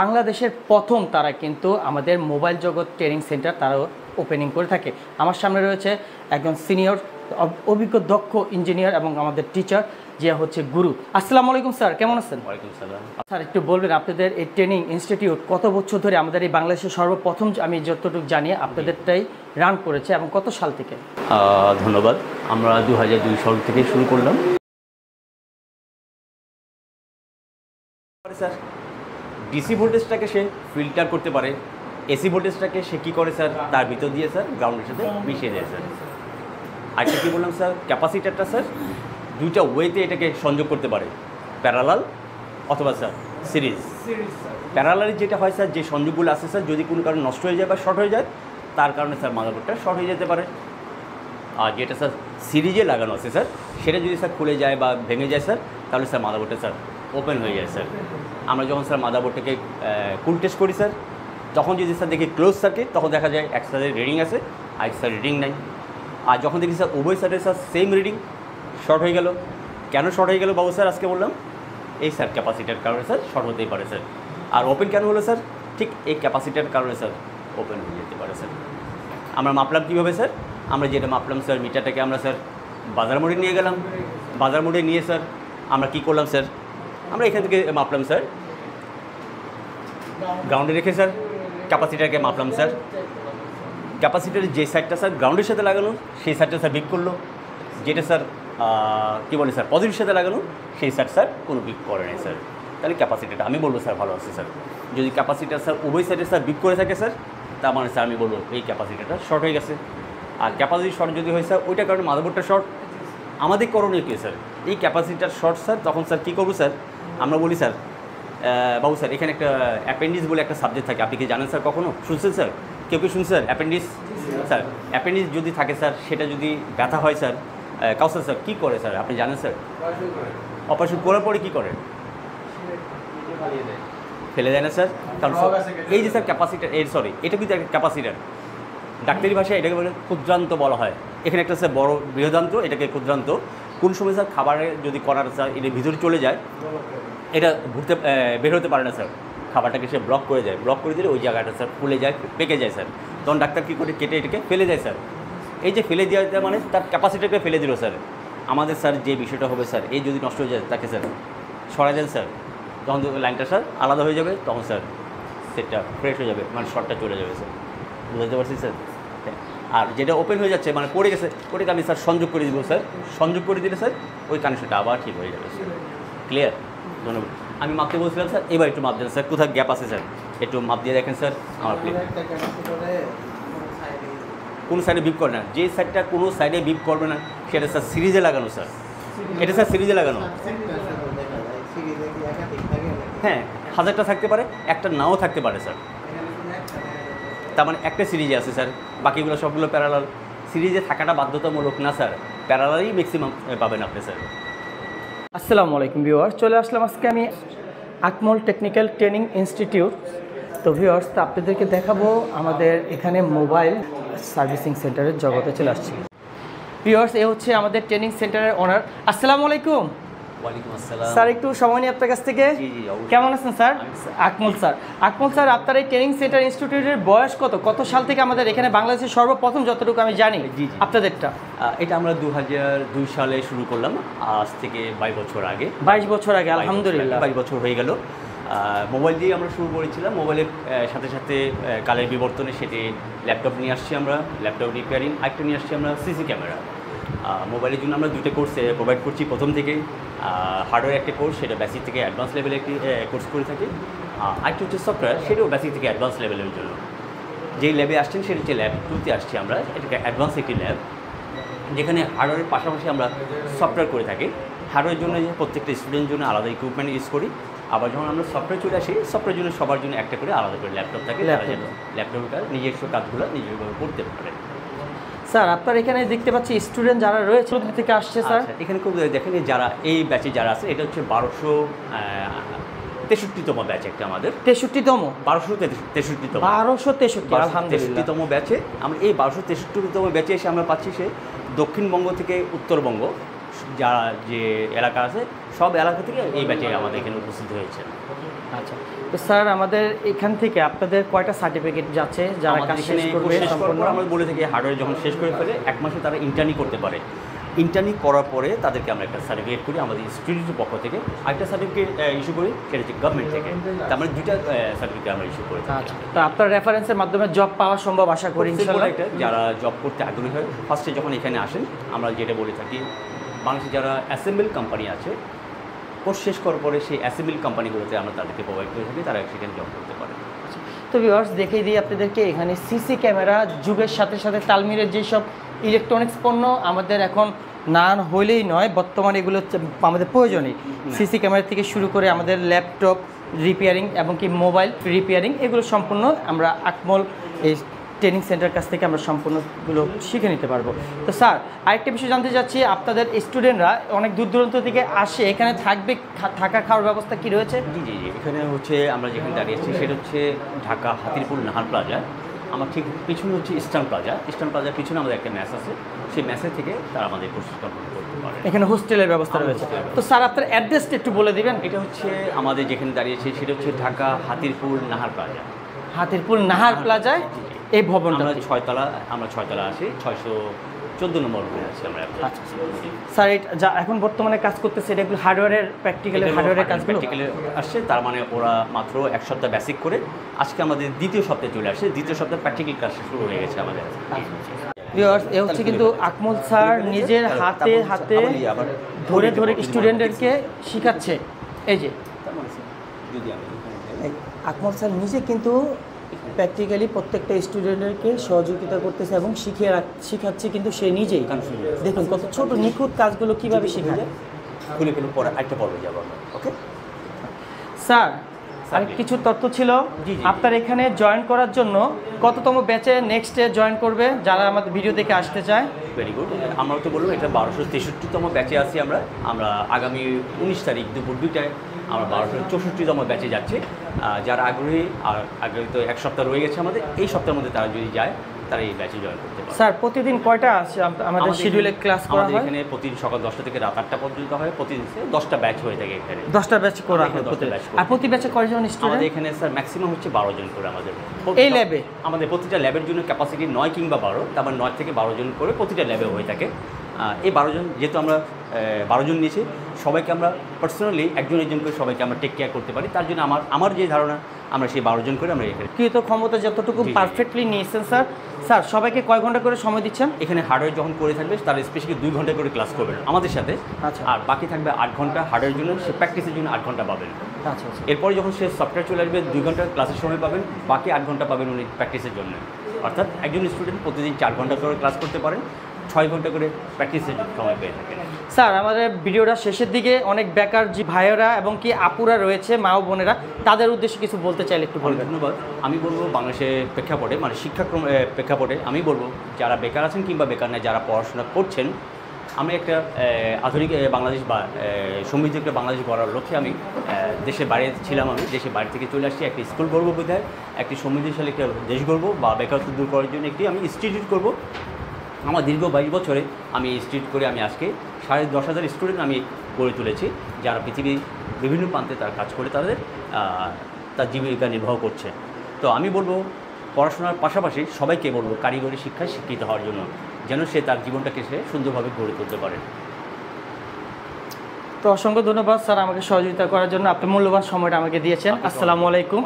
বাংলাদেশের প্রথম তারা কিন্তু আমাদের মোবাইল জগৎ ট্রেনিং সেন্টার তারা ওপেনিং করে থাকে। আমার সামনে রয়েছে একজন সিনিয়র অভিজ্ঞ দক্ষ ইঞ্জিনিয়ার এবং আমাদের টিচার যে হচ্ছে গুরু। আসসালামু আলাইকুম স্যার, কেমন আছেন? ওয়ালাইকুম সালাম। স্যার একটু বলবেন আপনাদের এই ট্রেনিং ইনস্টিটিউট কত বছর ধরে আমাদের এই বাংলাদেশের সর্বপ্রথম আমি যতটুকু জানি আপনাদেরটাই রান করেছে এবং কত সাল থেকে? ধন্যবাদ। আমরা 2002 সাল থেকে শুরু করলাম। স্যার ডিসি ভোল্টেজটাকে সে ফিল্টার করতে পারে, এসি ভোল্টেজটাকে সে কী করে স্যার তার ভিতর দিয়ে স্যার গ্রাউন্ডের সাথে মিশিয়ে দেয় স্যার। আরেকটা কী বললাম স্যার, ক্যাপাসিটারটা স্যার দুইটা ওয়েতে এটাকে সংযোগ করতে পারে, প্যারালাল অথবা স্যার সিরিজ। প্যারালালে যেটা হয় স্যার, যে সংযোগগুলো আছে স্যার যদি কোনো কারণে নষ্ট হয়ে যায় বা শর্ট হয়ে যায় তার কারণে স্যার মাদারবোর্ডটা শর্ট হয়ে যেতে পারে। আর যেটা স্যার সিরিজে লাগানো আছে স্যার সেটা যদি স্যার খুলে যায় বা ভেঙে যায় স্যার তাহলে স্যার মাদারবোর্ডটা স্যার ওপেন হয়ে যায় স্যার। আমরা যখন স্যার মাদারবোর্ডটাকে কুল টেস্ট করি স্যার, তখন যদি স্যার দেখি ক্লোজ সার্কিট তখন দেখা যায় এক সাইডে রিডিং আছে আর এক সাইডে রিডিং নাই। আর যখন দেখি স্যার উভয় সাইডে স্যার সেম রিডিং, শর্ট হয়ে গেল। কেন শর্ট হয়ে গেল বাবু স্যার আজকে বললাম, এই স্যার ক্যাপাসিটার কারণে স্যার শর্ট হতেই পারে স্যার। আর ওপেন কেন হলো স্যার, ঠিক এই ক্যাপাসিটার কারণে স্যার ওপেন হয়ে যেতে পারে স্যার। আমরা মাপলাম কীভাবে স্যার, আমরা যেটা মাপলাম স্যার মিটারটাকে আমরা স্যার বাজার মোড়ে নিয়ে গেলাম। বাজার মোড়ে নিয়ে স্যার আমরা কী করলাম স্যার, আমরা এখান থেকে মাপলাম স্যার, গ্রাউন্ডে রেখে স্যার ক্যাপাসিটারকে মাপলাম স্যার। ক্যাপাসিটারের যে সাইডটা স্যার গ্রাউন্ডের সাথে লাগানো সেই সাইডটা স্যার বিপ করলো, যেটা স্যার কী বলে স্যার পজিটিভ সাথে লাগানো সেই সাইড স্যার কোনো বিপ করে নেই স্যার। তাহলে ক্যাপাসিটারটা আমি বলবো স্যার ভালো আছে স্যার। যদি ক্যাপাসিটার স্যার উভয় সাইডে স্যার বিপ করে থাকে স্যার তার মানে স্যার আমি বলবো এই ক্যাপাসিটারটা শর্ট হয়ে গেছে। আর ক্যাপাসিটি শর্ট যদি হয় স্যার ওইটার কারণে মাদারবোর্ডটা শর্ট, আমাদের করণীয় কী স্যার, এই ক্যাপাসিটার শর্ট স্যার তখন স্যার কী করবো স্যার, আমরা বলি স্যার বাবু স্যার এখানে একটা অ্যাপেন্ডিক্স বলে একটা সাবজেক্ট থাকে, আপনি কি জানেন স্যার, কখনো শুনছেন স্যার, কেউ কেউ শুনছেন স্যার অ্যাপেন্ডিক্স? স্যার অ্যাপেন্ডিক্স যদি থাকে স্যার, সেটা যদি ব্যথা হয় স্যার কাউসার স্যার কী করে স্যার আপনি জানেন স্যার? অপারেশন করার পরে কী করে? ফেলে দেয় না স্যার? কারণ এই যে স্যার ক্যাপাসিটার এটা কিন্তু একটা ক্যাপাসিটার, ডাক্তারি ভাষায় এটাকে বলে ক্ষুদ্রান্ত বলা হয়। এখানে একটা স্যার বড় বৃহদান্ত, এটাকে ক্ষুদ্রান্ত। কোন সময় স্যার খাবারে যদি করার স্যার এর ভিতরে চলে যায়, এটা ঘুরতে বের হতে পারে না স্যার, খাবারটাকে সে ব্লক করে যায়, ব্লক করে দিলে ওই জায়গাটা স্যার ফুলে যায়, পেকে যায় স্যার। তখন ডাক্তার কী করে কেটে এটাকে ফেলে দেয় স্যার। এই যে ফেলে দেওয়া মানে তার ক্যাপাসিটারকে ফেলে দিল স্যার। আমাদের স্যার যে বিষয়টা হবে স্যার, এই যদি নষ্ট হয়ে যায় তাকে স্যার সরাই দেন স্যার, তখন লাইনটা স্যার আলাদা হয়ে যাবে, তখন স্যার সেটটা ফ্রেশ হয়ে যাবে, মানে শর্টটা চলে যাবে স্যার। বুঝতে পারছি স্যার? আর যেটা ওপেন হয়ে যাচ্ছে মানে পড়ে গেছে, ওটাকে আমি স্যার সংযোগ করে দিব স্যার, সংযোগ করে দিলে স্যার ওই কানেকশনটা আবার ঠিক হয়ে যাবে স্যার। ক্লিয়ার? ধন্যবাদ। আমি মাপতে বলছিলাম স্যার, এবার একটু মাপ দেন স্যার, কোথায় গ্যাপ আছে স্যার একটু মাপ দিয়ে দেখেন স্যার। আমার প্লিজ কোনো সাইডে বিপ করে না, যে সাইডটা কোনো সাইডে বিপ করবে না সেটা স্যার সিরিজে লাগানো স্যার, এটা স্যার সিরিজে লাগানো। হ্যাঁ, হাজারটা থাকতে পারে, একটা নাও থাকতে পারে স্যার, তার মানে একটা সিরিজে আছে স্যার, বাকিগুলো সবগুলো প্যারালাল। সিরিজে থাকাটা বাধ্যতামূলক না স্যার, প্যারালালই ম্যাক্সিমাম পাবেন আপনি স্যার। আসসালামু আলাইকুম ভিউয়ার্স, চলে আসলাম আজকে আমি আকমল টেকনিক্যাল ট্রেনিং ইনস্টিটিউট। তো ভিউয়ার্স, তো আপনাদেরকে দেখাবো আমাদের এখানে মোবাইল সার্ভিসিং সেন্টারের জগতে চলে আসছি। ভিউয়ার্স, এ হচ্ছে আমাদের ট্রেনিং সেন্টারের ওনার। আসসালামু আলাইকুম। ওয়ালাইকুম আসসালাম। স্যার একটু সময় নিয়ে আপনার কাছ থেকে। কেমন আছেন sir? Akmal sir, Akmal sir আপনার এই ট্রেনিং সেন্টার ইনস্টিটিউটের বয়স কত সাল থেকে আমাদের এখানে বাংলাদেশের সর্বপ্রথম যতটুকু আমি জানি আপনাদেরটা? এটা আমরা 2002 সালে শুরু করলাম, আজ থেকে 22 বছর আগে। 22 বছর আগে, আলহামদুলিল্লাহ 22 বছর হয়ে গেল। মোবাইল দিয়ে আমরা শুরু করেছিলাম, মোবাইলের সাথে সাথে কালের বিবর্তনে সেটি ল্যাপটপ নিয়ে আসছি আমরা, ল্যাপটপ রিপেয়ারিং। আরেকটা নিয়ে আসছি আমরা সিসি ক্যামেরা। মোবাইলের জন্য আমরা দুটো কোর্স প্রোভাইড করছি প্রথম থেকে। হার্ডওয়্যার একটা কোর্স, সেটা বেসিক থেকে অ্যাডভান্স লেভেলে একটি কোর্স করে থাকি। আরেকটা হচ্ছে সফটওয়্যার, সেটাও বেসিক থেকে অ্যাডভান্স লেভেলের জন্য। যেই ল্যাবে আসছেন সেটা হচ্ছে ল্যাব 2-তে আসছি আমরা, এটাকে অ্যাডভান্স একটি ল্যাব, যেখানে হার্ডওয়্যারের পাশাপাশি আমরা সফটওয়্যার করে থাকি। হার্ডওয়্যারের জন্য প্রত্যেকটা স্টুডেন্টের জন্য আলাদা ইকুইপমেন্ট ইউজ করি, আবার যখন আমরা সফটওয়্যার চলে আসি সফটওয়্যার জন্য সবার জন্য একটা করে আলাদা করে ল্যাপটপ থাকে, ল্যাপটপটা নিজস্ব কাজগুলো নিজেভাবে করতে পারে। স্যার আপনার এখানে দেখতে পাচ্ছি স্টুডেন্ট যারা রয়েছে থেকে আসছে স্যার। এখানে খুব দেখেন যারা এই ব্যাচে যারা আছে, এটা হচ্ছে 1263তম ব্যাচ একটা আমাদের। 63তম? 1263তম। 1263, আলহামদুলিল্লাহ। 1263তম ব্যাচে আমরা, এই 1263তম ব্যাচে এসে আমরা পাচ্ছি সে দক্ষিণবঙ্গ থেকে উত্তরবঙ্গ যারা যে এলাকা আছে সব এলাকা থেকে এই ব্যাচে আমাদের এখানে উপস্থিত হয়েছে। আচ্ছা, তো স্যার আমাদের এখান থেকে আপনাদের কয়টা সার্টিফিকেট যাচ্ছে যারা কাজ শেষ করবে সম্পূর্ণ? আমরা বলে থাকি হার্ডওয়্যার যখন শেষ করে ফেলে 1 মাসে তারা ইন্টার্নি করতে পারে। ইন্টার্নি করার পরে তাদেরকে আমরা একটা সার্টিফিকেট করি আমাদের ইনস্টিটিউটের পক্ষ থেকে, আরেকটা সার্টিফিকেট ইস্যু করি সেটা হচ্ছে গভর্নমেন্ট থেকে। তার মানে 2টা সার্টিফিকেট আমরা ইস্যু করে থাকি। আচ্ছা, তো আপনার রেফারেন্সের মাধ্যমে জব পাওয়া সম্ভব আশা করি ইনশাআল্লাহ। যারা জব করতে আগ্রহী হয় ফার্স্টে যখন এখানে আসেন আমরা যেটা বলে থাকি, বাংলাদেশে যারা অ্যাসেম্বল কোম্পানি আছে কোর্স শেষ করার পরে সেই অ্যাসেম্বল কোম্পানিগুলোতে আমরা তাদেরকে প্রোভাইড করে থাকি, তারা সেখানে জব করতে পারে। তো ভিউয়ার্স দেখিয়ে দিই আপনাদেরকে, এখানে সিসি ক্যামেরা যুগের সাথে সাথে তাল মিলিয়ে যেসব ইলেকট্রনিক্স পণ্য আমাদের এখন না হইলেই নয়, বর্তমানে এগুলো আমাদের প্রয়োজনীয়। সিসি ক্যামেরা থেকে শুরু করে আমাদের ল্যাপটপ রিপেয়ারিং এবং কি মোবাইল রিপেয়ারিং, এগুলো সম্পূর্ণ আমরা আকমল এই ট্রেনিং সেন্টার কাছ থেকে আমরা সম্পূর্ণগুলো শিখে নিতে পারবো। তো স্যার আরেকটা বিষয় জানতে চাচ্ছি, আপনাদের স্টুডেন্টরা অনেক দূর দূরান্ত থেকে আসে, এখানে থাকবে, থাকা খাওয়ার ব্যবস্থা কি রয়েছে? জি জি জি, এখানে হচ্ছে আমরা যেখানে দাঁড়িয়েছি সেটা হচ্ছে ঢাকা হাতিরপুল নাহার প্লাজা। আমার ঠিক পিছনে হচ্ছে ইস্টার্ন প্লাজা। ইস্টার্ন প্লাজার পিছনে আমাদের একটা ম্যাচ আছে, সেই ম্যাচের থেকে তারা আমাদের কোর্স কমপ্লিট করতে পারে। এখানে হোস্টেলের ব্যবস্থা রয়েছে। তো স্যার আপনার অ্যাড্রেসটা একটু বলে দিবেন। এটা হচ্ছে আমাদের যেখানে দাঁড়িয়েছি সেটা হচ্ছে ঢাকা হাতিরপুল নাহার প্লাজা। হাতিরপুল নাহার প্লাজায় এই ভবনটা আমরা 6 তলা আছি, 614 নম্বর রুমে আছি আমরা। আচ্ছা স্যার, এটা যা এখন বর্তমানে কাজ করতেছে এটা একটু হার্ডওয়্যারের হার্ডওয়্যারের কাজগুলো প্র্যাকটিক্যালে আসছে। তার মানে ওরা মাত্র 1 সপ্তাহ বেসিক করে আজকে আমাদের দ্বিতীয় সপ্তাহে চলে আসে, দ্বিতীয় সপ্তাহে প্র্যাকটিক্যাল কাজ শুরু হয়ে গেছে আমাদের। ভিউয়ার্স এ হচ্ছে কিন্তু আকমল স্যার নিজের হাতে হাতে ধরে ধরে স্টুডেন্টদেরকে শেখাচ্ছে। এই যে আকমল স্যার নিজে কিন্তু প্র্যাকটিক্যালি প্রত্যেকটা স্টুডেন্টদেরকে সহযোগিতা করতেছে এবং শিখাচ্ছে কিন্তু সে নিজেই। দেখুন কত ছোট নিখুঁত কাজগুলো কীভাবে শেখায়। খুলে পরে একটা পর্বে যাবো আমরা। ওকে স্যার, আর কিছু তথ্য ছিল আপনার এখানে জয়েন করার জন্য কততম ব্যাচে নেক্সটে জয়েন করবে যারা আমাদের ভিডিও দেখে আসতে চায়? ভেরি গুড, আমরা তো বলবো এটা 1263তম ব্যাচে আছি আমরা। আগামী 19 তারিখ দুপুর 2টায় আমরা 1264তম ব্যাচে যাচ্ছি। যারা আগ্রহী তো 1 সপ্তাহ রয়ে গেছে আমাদের, এই সপ্তাহের মধ্যে তারা যদি যায় তারা এই ব্যাচে জয়েন করতে পারে। স্যার প্রতিদিন কয়টা আছে আমাদের শিডিউলে ক্লাস করা হয়? এখানে প্রতিদিন সকাল 10টা থেকে রাত 8টা পর্যন্ত হয়। প্রতিদিন 10টা ব্যাচ হয়ে থাকে এখানে। 10টা ব্যাচ করা হয়। আর প্রতি ব্যাচে কয়জন স্টুডেন্ট? আমাদের এখানে স্যার ম্যাক্সিমাম হচ্ছে 12 জন করে আমাদের এই ল্যাবে। আমাদের প্রতিটা ল্যাবের জন্য ক্যাপাসিটি 9 কিংবা 12, তারপর 9 থেকে 12 জন করে প্রতিটা ল্যাবে হয়ে থাকে। এই 12 জন, যেহেতু আমরা 12 জন নিয়েছি, সবাইকে আমরা পার্সোনালি একজন করে সবাইকে আমরা টেক কেয়ার করতে পারি। তার জন্য আমার যে ধারণা, আমরা সেই 12 জন করে আমরা এখানে কৃত ক্ষমতা যতটুকু পারফেক্টলি নিয়েছেন। স্যার সবাইকে কয় ঘন্টা করে সময় দিচ্ছেন? এখানে হার্ডওয়্যার যখন করে থাকবে তার স্পেশালি 2 ঘন্টা করে ক্লাস করবেন আমাদের সাথে। আচ্ছা, আর বাকি থাকবে 8 ঘন্টা হার্ডওয়্যার জন্য, সে প্র্যাকটিসের জন্য 8 ঘন্টা পাবেন। আচ্ছা, এরপরে যখন সে সফটওয়্যার চলে আসবে 2 ঘন্টা ক্লাসের সময় পাবেন, বাকি 8 ঘন্টা পাবেন উনি প্র্যাকটিসের জন্য। অর্থাৎ একজন স্টুডেন্ট প্রতিদিন 4 ঘন্টা করে ক্লাস করতে পারেন, 6 ঘন্টা করে প্র্যাকটিসের সময় পেয়ে থাকেন। স্যার আমাদের ভিডিওটা শেষের দিকে অনেক বেকার যে ভাইয়েরা এবং কি আপুরা রয়েছে, মা ও বোনেরা, তাদের উদ্দেশ্যে কিছু বলতে চাইলে একটু বলবেন। ধন্যবাদ। আমি বলবো বাংলাদেশের প্রেক্ষাপটে, মানে শিক্ষাক্রম প্রেক্ষাপটে আমি বলবো যারা বেকার আছেন কিংবা বেকার নেই, যারা পড়াশোনা করছেন, আমি একটা আধুনিক বাংলাদেশ বা সমৃদ্ধ একটা বাংলাদেশ গড়ার লক্ষ্যে আমি দেশের বাইরে ছিলাম। আমি দেশের বাইরে থেকে চলে আসছি, একটা স্কুল গড়বো বোধহয়, একটি সমৃদ্ধশালী একটা দেশ গড়বো বা বেকারত্ব দূর করার জন্য একটি আমি ইনস্টিটিউট করবো। আমার দীর্ঘ 22 বছরে আমি ইনস্টিটিউট করে আমি আজকে 10,500 স্টুডেন্ট আমি গড়ে তুলেছি, যারা পৃথিবীর বিভিন্ন প্রান্তে তার কাজ করে তার জীবিকা নির্বাহ করছে। তো আমি বলবো পড়াশোনার পাশাপাশি সবাইকে বলবো কারিগরি শিক্ষায় শিক্ষিত হওয়ার জন্য, যেন সে তার জীবনটাকে সে সুন্দরভাবে গড়ে তুলতে পারে। তো অসংখ্য ধন্যবাদ স্যার আমাকে সহযোগিতা করার জন্য, আপনি মূল্যবান সময়টা আমাকে দিয়েছেন। আসসালামু আলাইকুম।